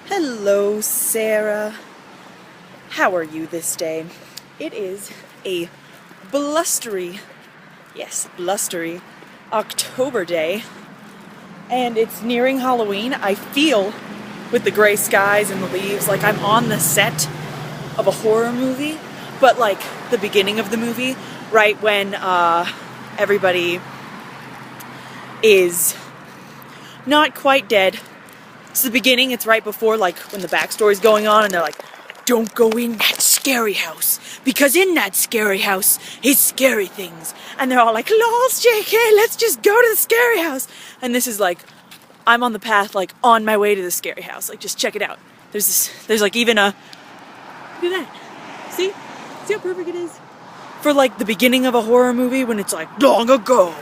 Hello, Sarah. How are you this day? It is a blustery, yes, blustery October day, and it's nearing Halloween. I feel, with the gray skies and the leaves, like I'm on the set of a horror movie, but like the beginning of the movie, right when everybody is not quite dead. It's the beginning, it's right before, like, when the backstory's going on, and they're like, don't go in that scary house, because in that scary house is scary things. And they're all like, lols, JK, let's just go to the scary house. And this is like, I'm on the path, like, on my way to the scary house. Like, just check it out. There's like even a, look at that. See how perfect it is? For, like, the beginning of a horror movie when it's like, long ago.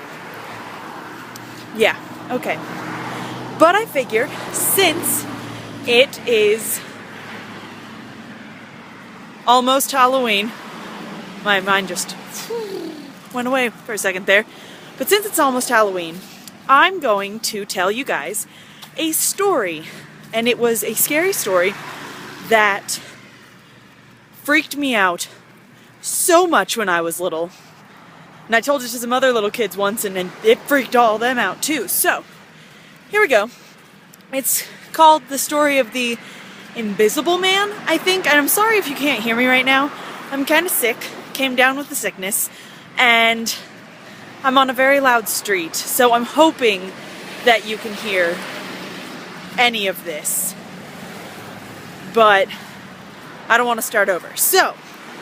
Yeah, okay. But I figured, since it is almost Halloween, my mind just went away for a second there, but since it's almost Halloween, I'm going to tell you guys a story, and it was a scary story that freaked me out so much when I was little, and I told it to some other little kids once, and it freaked all of them out too. So here we go. It's called The Story of the Invisible Man, I think. And I'm sorry if you can't hear me right now. I'm kind of sick. Came down with the sickness. And I'm on a very loud street. So I'm hoping that you can hear any of this. But I don't want to start over. So,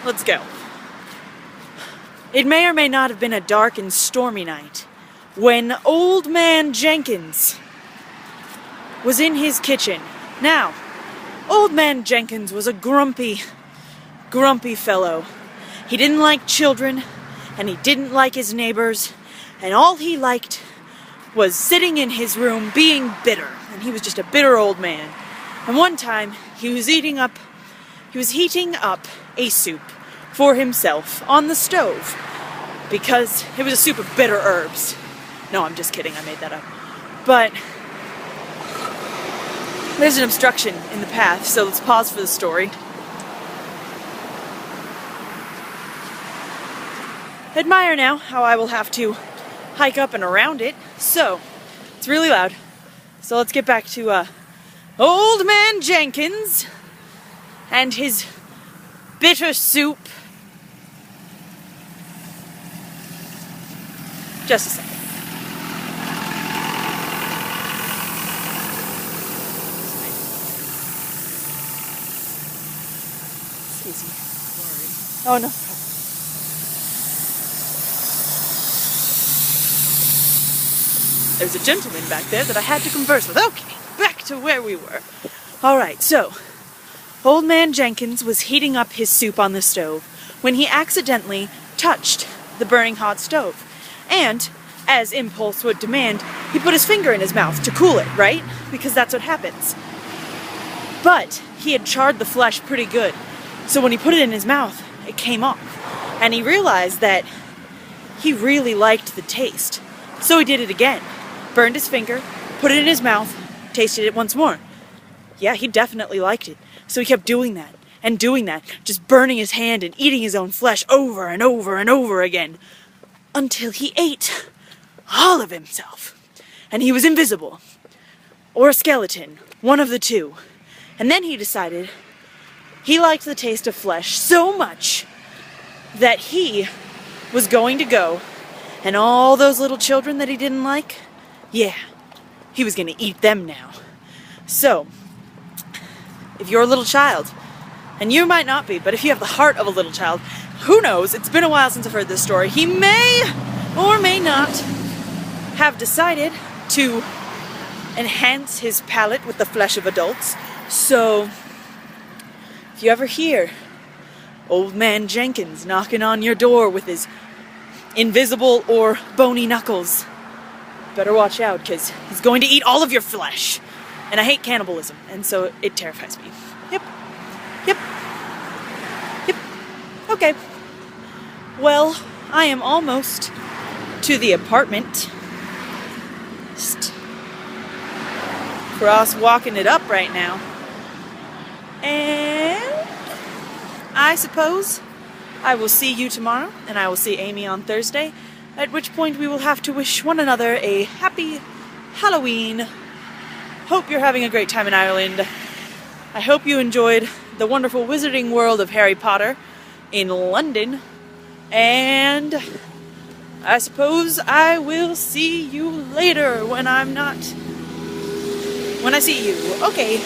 let's go. It may or may not have been a dark and stormy night when Old Man Jenkins was in his kitchen. Now, Old Man Jenkins was a grumpy fellow. He didn't like children, and he didn't like his neighbors, and all he liked was sitting in his room being bitter, and he was just a bitter old man. And one time, he was heating up a soup for himself on the stove, because it was a soup of bitter herbs. No, I'm just kidding, I made that up. But there's an obstruction in the path, so let's pause for the story. Admire now how I will have to hike up and around it. So, it's really loud. So let's get back to Old Man Jenkins and his bitter soup. Just a second. Oh no. There's a gentleman back there that I had to converse with. Okay, back to where we were. Alright, so Old Man Jenkins was heating up his soup on the stove when he accidentally touched the burning hot stove. And, as impulse would demand, he put his finger in his mouth to cool it, right? Because that's what happens. But he had charred the flesh pretty good. So when he put it in his mouth, it came off. And he realized that he really liked the taste. So he did it again. Burned his finger, put it in his mouth, tasted it once more. Yeah, he definitely liked it. So he kept doing that, and doing that, just burning his hand and eating his own flesh over and over and over again. Until he ate all of himself. And he was invisible. Or a skeleton. One of the two. And then he decided he liked the taste of flesh so much that he was going to go, and all those little children that he didn't like, yeah, he was going to eat them now. So, if you're a little child, and you might not be, but if you have the heart of a little child, who knows, it's been a while since I've heard this story, he may or may not have decided to enhance his palate with the flesh of adults. So, if you ever hear Old Man Jenkins knocking on your door with his invisible or bony knuckles, better watch out, because he's going to eat all of your flesh. And I hate cannibalism, and so it terrifies me. Yep. Okay. Well, I am almost to the apartment. Just cross walking it up right now. And I suppose I will see you tomorrow, and I will see Amy on Thursday, at which point we will have to wish one another a happy Halloween. Hope you're having a great time in Ireland. I hope you enjoyed the wonderful wizarding world of Harry Potter in London. And I suppose I will see you later when I see you. Okay.